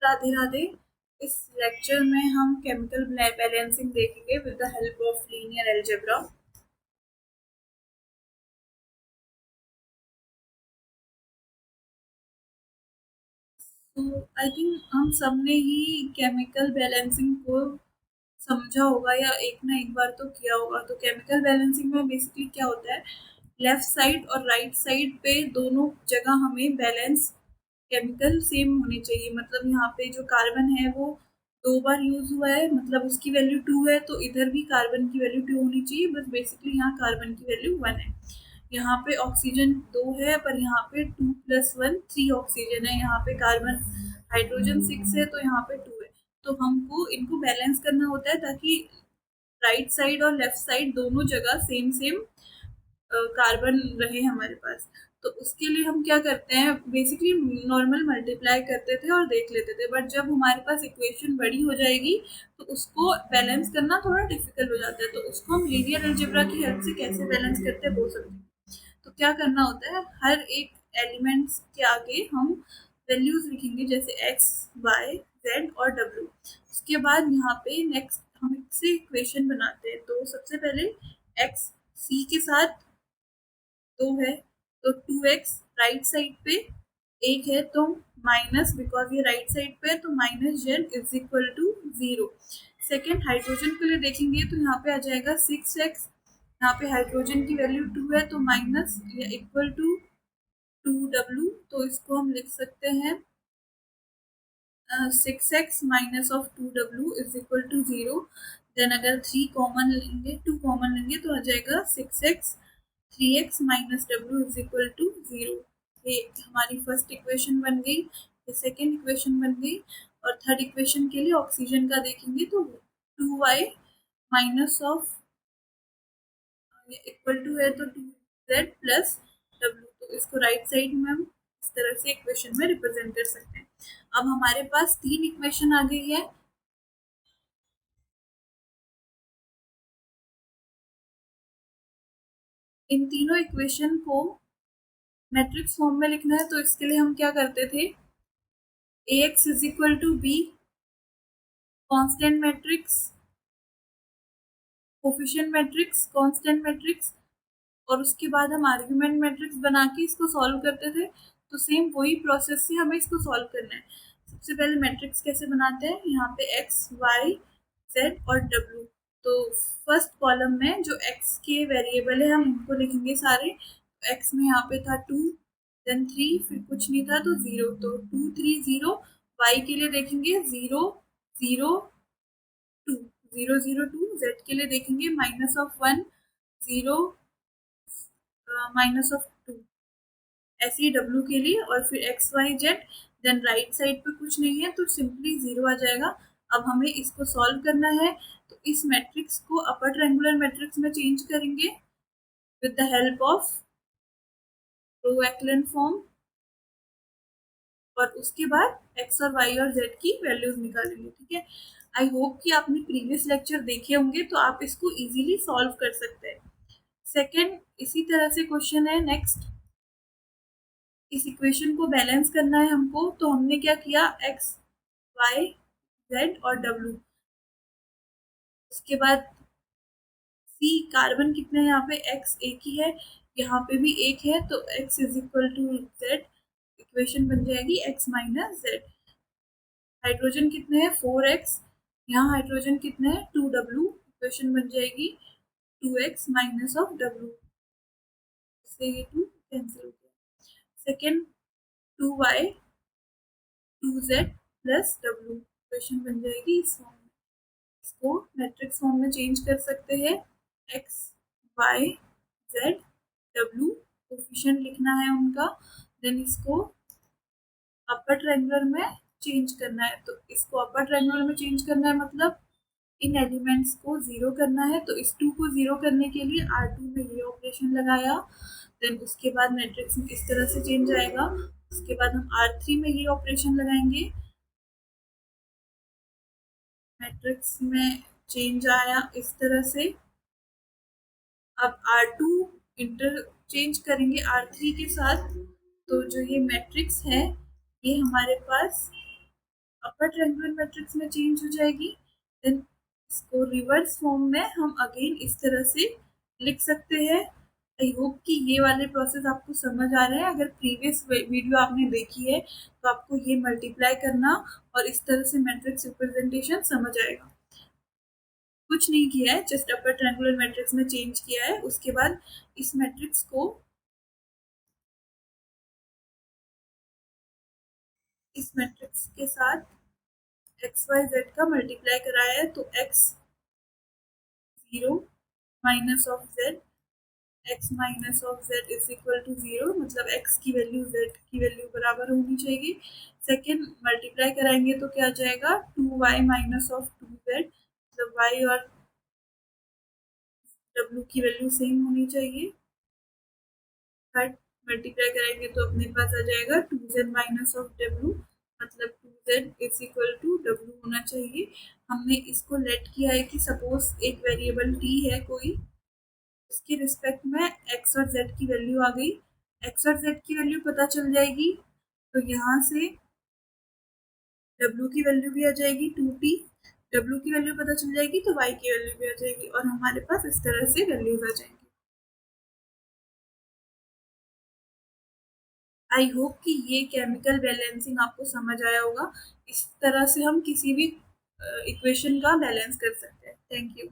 राधे राधे। इस लेक्चर में हम केमिकल बैलेंसिंग देखेंगे with the help of linear algebra. तो आई थिंक हम सब ने ही केमिकल बैलेंसिंग को समझा होगा या एक ना एक बार तो किया होगा। तो केमिकल बैलेंसिंग में बेसिकली क्या होता है, लेफ्ट साइड और राइट साइड पे दोनों जगह हमें बैलेंस केमिकल सेम होनी चाहिए। मतलब यहाँ पे जो कार्बन है वो 2 बार यूज हुआ है, मतलब उसकी वैल्यू 2 है, तो इधर भी कार्बन की वैल्यू 2 होनी चाहिए। बस बेसिकली यहाँ कार्बन की वैल्यू 1 है। यहाँ पे ऑक्सीजन 2 है, पर यहाँ पे 2 + 1 3 ऑक्सीजन है। यहाँ पे कार्बन हाइड्रोजन 6 है, तो यहाँ पे 2 है। तो हमको इनको बैलेंस करना होता है ताकि राइट साइड और लेफ्ट साइड दोनों जगह सेम सेम कार्बन रहे हमारे पास। तो उसके लिए हम क्या करते हैं, बेसिकली नॉर्मल मल्टीप्लाई करते थे और देख लेते थे। बट जब हमारे पास इक्वेशन बड़ी हो जाएगी तो उसको बैलेंस करना थोड़ा डिफिकल्ट हो जाता है। तो उसको हम लीनियर अलजेब्रा की हेल्प से कैसे बैलेंस करते हैं वो समझेंगे। तो क्या करना होता है, हर एक एलिमेंट्स के आगे हम वैल्यूज लिखेंगे, जैसे एक्स, वाई, जेड और डब्ल्यू। उसके बाद यहाँ पे नेक्स्ट हम इससे इक्वेशन बनाते हैं। तो सबसे पहले एक्स सी के साथ 2 है, तो 2x राइट साइड पे 1 है, तो माइनस, बिकॉज ये राइट साइड पे है तो minus Z is equal to 0। Second hydrogen के लिए देखेंगे तो यहाँ पे आ जाएगा 6x। यहाँ पे हाइड्रोजन की वैल्यू 2 है, तो माइनस या इक्वल टू 2w। तो इसको हम लिख सकते हैं 6x minus of 2w is equal to 0। Then अगर 3 कॉमन लेंगे, 2 कॉमन लेंगे तो आ जाएगा 6x 3x minus W is equal to 0। ये हमारी फर्स्ट इक्वेशन बन गई, ये सेकेंड इक्वेशन बन गई। और थर्ड इक्वेशन के लिए ऑक्सीजन का देखेंगे तो 2y minus of equal to है तो 2z प्लस डब्ल्यू। तो इसको राइट साइड में हम इस तरह से इक्वेशन में रिप्रेजेंट कर सकते हैं। अब हमारे पास 3 इक्वेशन आ गई है। इन तीनों इक्वेशन को मैट्रिक्स फॉर्म में लिखना है, तो इसके लिए हम क्या करते थे, ax is equal to B constant matrix, coefficient matrix, constant matrix, और उसके बाद हम आर्गुमेंट मैट्रिक्स बना के इसको सॉल्व करते थे। तो सेम वही प्रोसेस से हमें इसको सॉल्व करना है। सबसे पहले मैट्रिक्स कैसे बनाते हैं, यहाँ पे एक्स, वाई, जेड और डब्ल्यू। तो फर्स्ट कॉलम में जो एक्स के वेरिएबल है हम इनको लिखेंगे सारे। एक्स में यहाँ पे था 2, देन 3, फिर कुछ नहीं था तो 0, तो 2 3 0। वाई के लिए देखेंगे 0 0 2, 0 0 2। जेड के लिए देखेंगे माइनस ऑफ 1 0 माइनस ऑफ 2। ऐसे ही डब्ल्यू के लिए, और फिर X Y Z. Then right side पे कुछ नहीं है तो सिंपली 0 आ जाएगा। अब हमें इसको सॉल्व करना है, तो इस मैट्रिक्स को अपर ट्रायंगुलर मैट्रिक्स में चेंज करेंगे with the help of row echelon form. और उसके बाद एक्स और वाई और जेड की वैल्यूज निकालेंगे। ठीक है, आई होप कि आपने प्रीवियस लेक्चर देखे होंगे तो आप इसको इजीली सॉल्व कर सकते हैं। सेकेंड इसी तरह से क्वेश्चन है नेक्स्ट। इस इक्वेशन को बैलेंस करना है हमको, तो हमने क्या किया, एक्स वाई जेड और डब्ल्यू। उसके बाद सी, कार्बन कितने हैं, यहाँ पे एक्स एक ही है, यहाँ पे भी एक है, तो X is equal to Z. Equation बन जाएगी एक्स माइनस जेड। हाइड्रोजन कितने हैं, 4x, यहाँ हाइड्रोजन कितने हैं, 2w। इक्वेशन बन जाएगी 2x माइनस ऑफ w। इससे ये 2 कैंसिल हो गया। Second 2y 2z plus w। Equation बन जाएगी इस फॉर्म में। इसको मैट्रिक्स फॉर्म में चेंज कर सकते हैं, X Y Z W, coefficient लिखना है उनका। देन इसको अपर ट्रायंगुलर में चेंज करना है। तो इसको अपर ट्रायंगुलर में चेंज करना है, मतलब इन एलिमेंट्स को 0 करना है। तो इस 2 को 0 करने के लिए R2 में ये ऑपरेशन लगाया। देन उसके बाद मैट्रिक्स में इस तरह से चेंज आएगा। उसके बाद हम R3 में ये ऑपरेशन लगाएंगे, मैट्रिक्स में चेंज आया इस तरह से। अब R2 इंटरचेंज करेंगे R3 के साथ, तो जो ये मैट्रिक्स है ये हमारे पास अपर ट्रायंगुलर मैट्रिक्स में चेंज हो जाएगी। देन इसको रिवर्स फॉर्म में हम अगेन इस तरह से लिख सकते हैं। आई होप कि ये वाले प्रोसेस आपको समझ आ रहे हैं। अगर प्रीवियस वीडियो आपने देखी है तो आपको ये मल्टीप्लाई करना और इस तरह से मैट्रिक्स रिप्रेजेंटेशन समझ आएगा। कुछ नहीं किया है, जस्ट अपर ट्रायंगुलर मैट्रिक्स में चेंज किया है। उसके बाद इस मैट्रिक्स को इस मैट्रिक्स के साथ एक्स वाई जेड का मल्टीप्लाई कराया है, तो X zero minus of Z, X minus of Z is equal to zero, मतलब एक्स की वैल्यू जेड की वैल्यू बराबर होनी चाहिए। सेकेंड मल्टीप्लाई कराएंगे तो क्या आ जाएगा, two Y minus of two Z, मतलब वाई और डब्ल्यू की वैल्यू सेम होनी चाहिए। थर्ड मल्टीप्लाई करेंगे तो अपने पास आ जाएगा two Z minus of W, मतलब two Z is equal to W होना चाहिए। हमने इसको लेट किया है कि सपोज एक वेरिएबल टी है कोई, उसके रिस्पेक्ट में एक्स और जेड की वैल्यू आ गई, एक्स और जेड की वैल्यू पता चल जाएगी तो यहाँ से डब्ल्यू की वैल्यू भी आ जाएगी टू टी, डब्ल्यू की वैल्यू पता चल जाएगी तो वाई की वैल्यू भी आ जाएगी और हमारे पास इस तरह से वैल्यूज आ जाएंगी। आई होप कि ये केमिकल बैलेंसिंग आपको समझ आया होगा। इस तरह से हम किसी भी इक्वेशन का बैलेंस कर सकते हैं। Thank you.